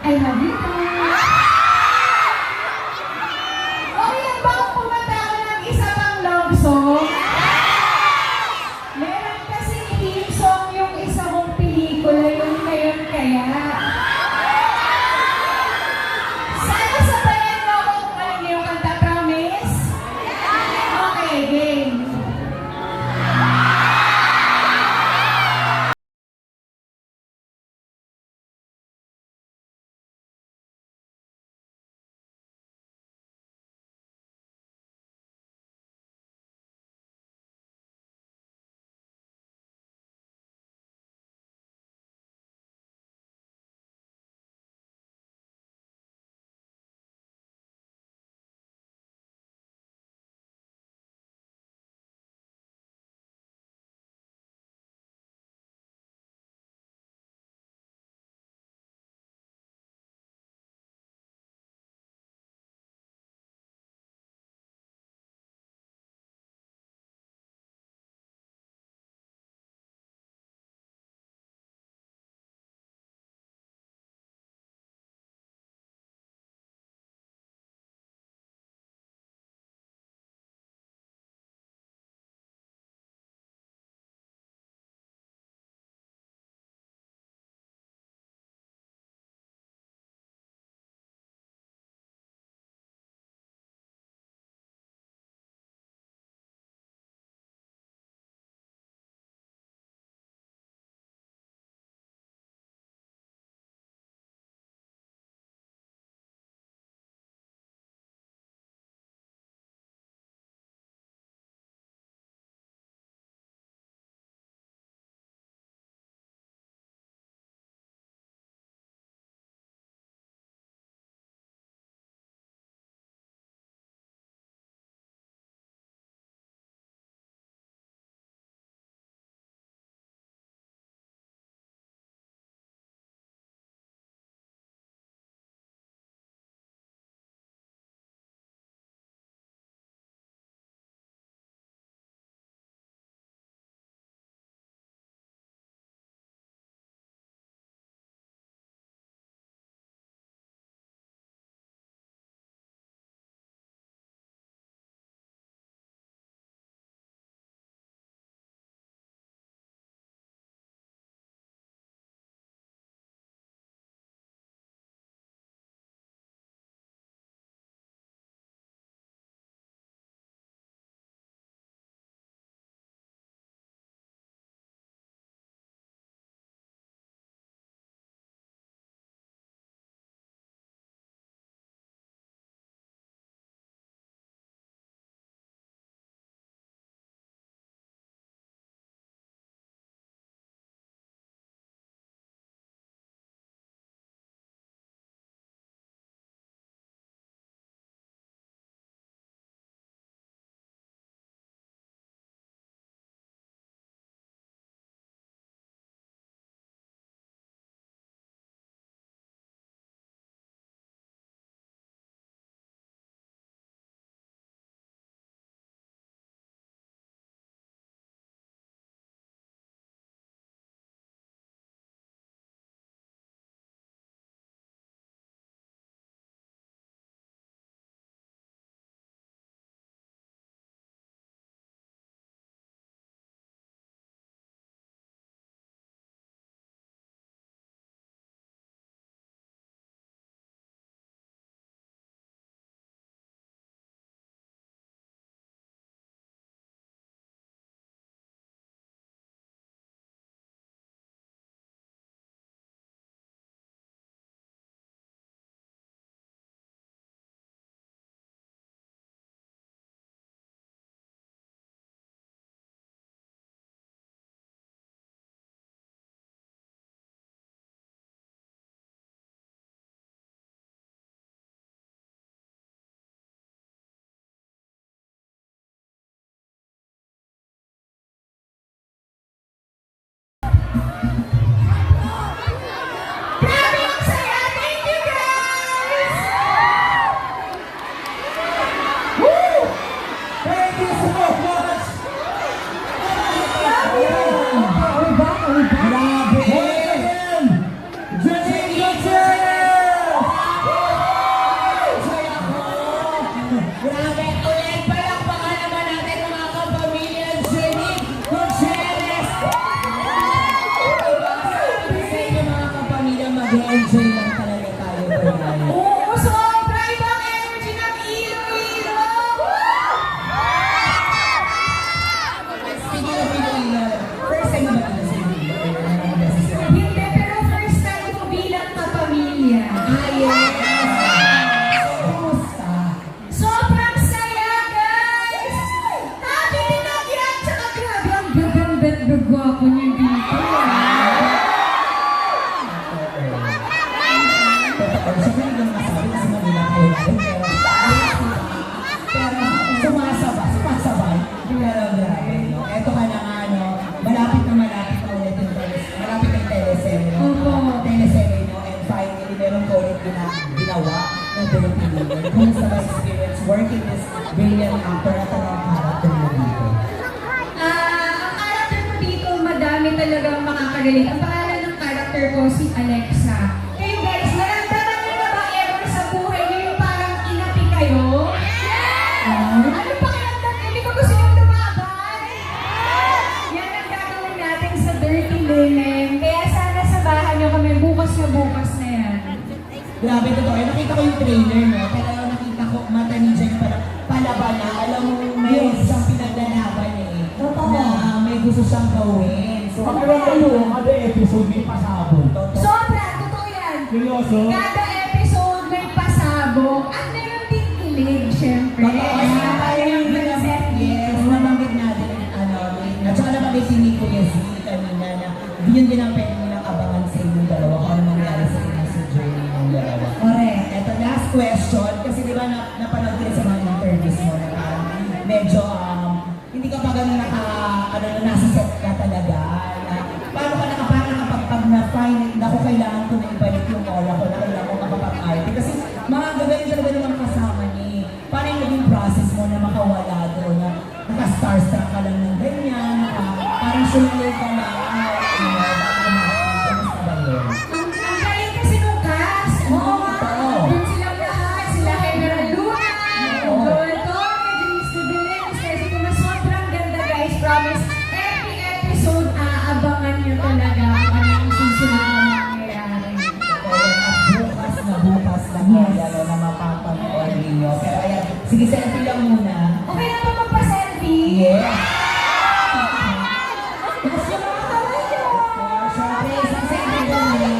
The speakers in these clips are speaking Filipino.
I love you. Okay lang ba kung kumanta ako ng isa pang love song? Meron kasi theme song yung isa kong pelikula, yun ngayon kaya. Ayan. Oo, sobra ibang energy ng Iloilo! Speaking of Iloilo, first time na ba ito sa Iloilo? Hindi, pero first time ko bilang kapamilya. Yes! Kumusta? Sobrang saya, guys! Happy dinagyan! Tsaka grabe, ang gaganda at gagwapo niyo dito. Totoo, siya na yung masabi kasi Manila kayo natin, pero sumasabay, pero grabe, no? Eto ka na nga, no? Malapit na ulit yung malapit na yung teleserye, no? Opo. Teleserye, no? And finally, meron ko ulit ginawa ng Bulong Pilihan. Kumusta ba experience working this brilliant actor at ang character mo dito? Ang character ko dito, madami talagang makakagaling. Ang pangalan ng character ko, si Alexa. Kayo guys, naramdaman niyo na ba ever sa buhay niyo yung parang inapi kayo? Ano pakiramdam? Hindi ko gusto yung lumaban? Yan ang gagawin natin sa Dirty Linen. Kaya sana sabahan niyo kami bukas na yan. Grabe, totoo. Nakita ko yung trailer, no? Pero nakita ko, mata ni Jen palaban na. Alam mo, may isang pinaglalaban eh. Totoo. Na may gusto siyang gawin. So, Pagkaroon kayo, kada episode may pasabog. Sobra, totoo yan. Seryoso? Kada episode may pasabog at meron din kilig, syempre. Totoo. Kaya tayo yung yes, nabanggit natin, at saka nabanggit si Nico Yazzie kanina na yun din ang pwede nilang abangan sa inyong dalawa kung ano mangyari sa inyo sa journey ng dalawa. Correct. Ito, last question, kasi di ba napanood ko rin sa mga interviews mo na parang medyo, hindi ka pa ganun nasa set ka talaga. Paano ka parang pag na-find, naku, kailangan ko na ibalik yung aura ko, na kailangan ko makapag-arte. Kasi mga gagaling talaga naman kasama ni. Paano yung naging process mo na makawala doon, na naka-starstruck ka lang ng ganyan, parang sumulay ka lang, kamusta ba yun? Ang galing kasi nung cast. Oo nga. Doon silang lahat. Sila General Luna, Joel Torre, Denise de Belen, Ceci Tomas. Sobrang ganda, guys. Promise. Every episode, aabangan nyo talaga kung ano yung susunod na mangyayari. At bukas na kaya na mapapanood ninyo. Pero ayan, sige, selfie lang muna. Okay na ba magpa-selfie? Yes! Mas yung mga kamay nyo. Siyempre, isang selfie lang muna.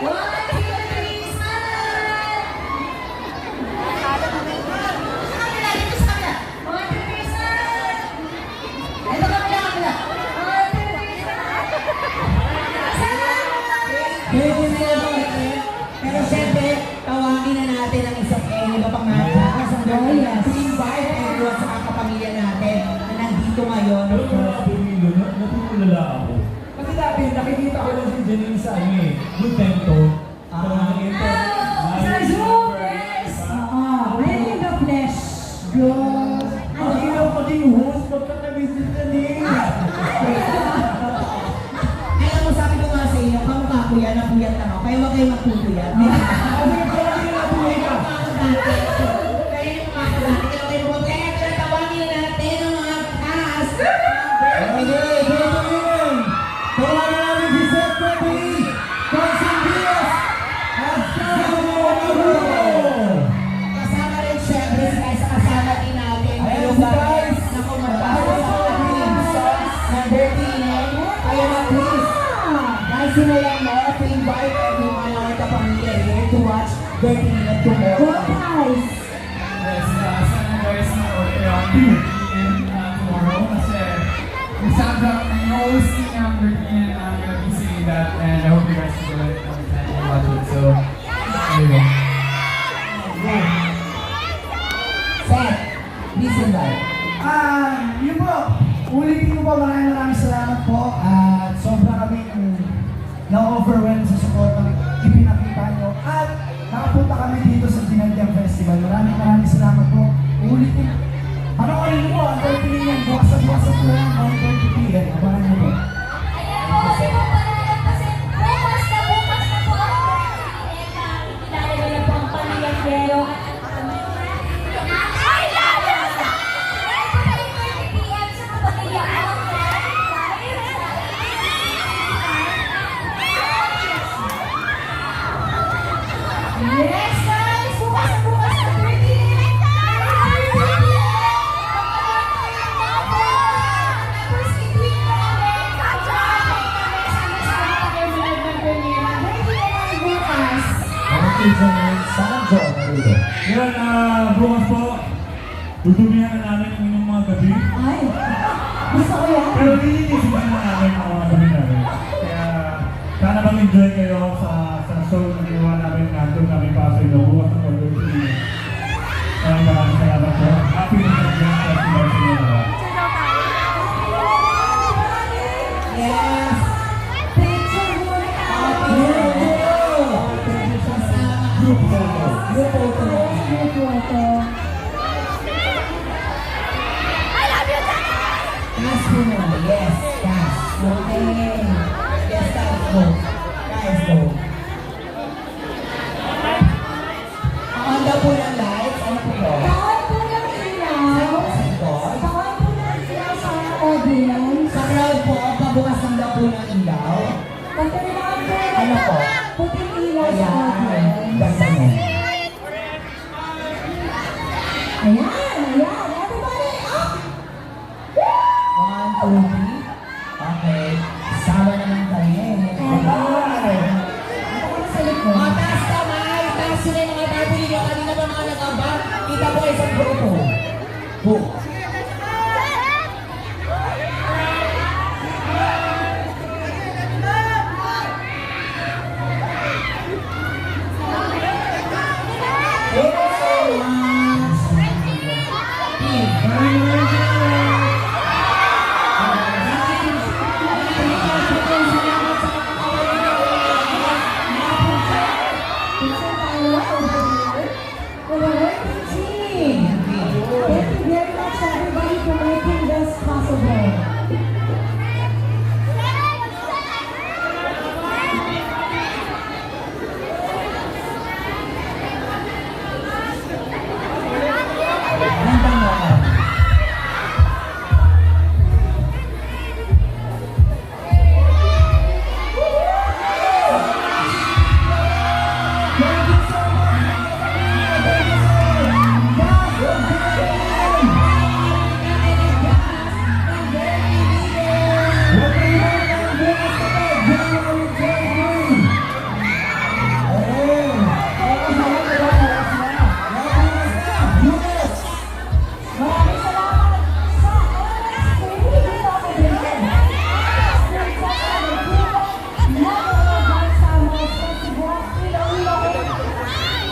1, 2, 3, smile! Kamila, dito sa kamila. 1, 2, 3, smile! Ito kamila. 1, 2, 3, smile! Salamat! Thank you so much. Pero siyempre, tawagin na natin ang isang iba pang nagkakas ang gawin to invite everyone sa kapamilya natin na nandito ngayon. Pero kung nakapumilo, natutulala ako. Kasi dati, nakikita ko lang si Janine sa Good Tempo. So, nakikita. Sa Zoom, yes! Ngayon in the flesh. Good. Ang ilaw pati yung host, pagkakabisit na din. Alam mo, sabi ko nga sa inyo, kamukha ko yan, napuyat lang ako. Kaya huwag kayo magpupuyat. Kasi kaya nabuhay ka. Simulan mo to invite everyone our kapamilya here to watch Dirty Minute tomorrow. Guys! Yes, sana guys manood kayo ang Berlin tomorrow kasi yung soundtrack, yung OC ng Berlin, I'm gonna be singing that and I hope you guys enjoy it and watch it. So, there you go. Seth, please invite. Yun po. Ulitin ko po, maraming salamat po. At sobra kami na-overwhelm sa support ng ipinakita nyo. At nakapunta kami dito sa Dinandiang Festival. Maraming salamat po. Ulitin. Panoorin nyo Yes, guys! Bukas na 30! Tapos i-tweet na namin. Sama-sama kayo manood ng premiere. 30 na lang bukas. Thank you, Janine. Sanjo, Marudo. Yan, bukas po, tutumihan na namin yung inyong mga gabi. Ay, gusto ko yan. Pero lilinisin na namin ang mga gabi namin. Kaya, sana mag-enjoy kayo sa show na ginawa namin nandun namin pa sa inyo. Bukas na pag-uwi. Maraming salamat po. Happy New Year Festival sa inyo lahat. Yes. Picture muna tayo. Group photo. Group photo. Group photo. Task mo na. Yes, task. Okay. Yes, task go. Guys, go. On the po ng lights, ano po po? Bawal po ng ilaw. Sikot. Bawal po ng ilaw sa audience. Sa crowd po, pabukas ng daw po ng ilaw. Pagkailangan po Ano po? puting ilaw sa Ayan. audience. Ganda mo. Ayan, ayan. Everybody up! 1, 2, 3. Okay. Sama naman kami. Ayan. Ito ko sa likod. Mga taas kamay. Taas sila yung mga barbili nyo. Kanina ba mga nag-aba? Kita po ay isang grupo. Go. Thank you so much. Picture tayo over here. With a working team. Thank you very much everybody for making this possible. Ganda mo. Maraming salamat sa OSK dito ako din.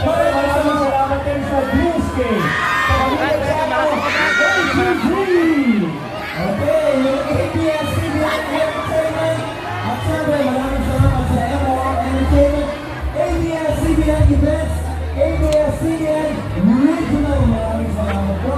Maraming salamat din sa DSK. Okay, yung ABS-CBN Entertainment. At syempre, maraming salamat sa MOR Entertainment, ABS-CBN Events, ABS-CBN Regional. Maraming salamat po.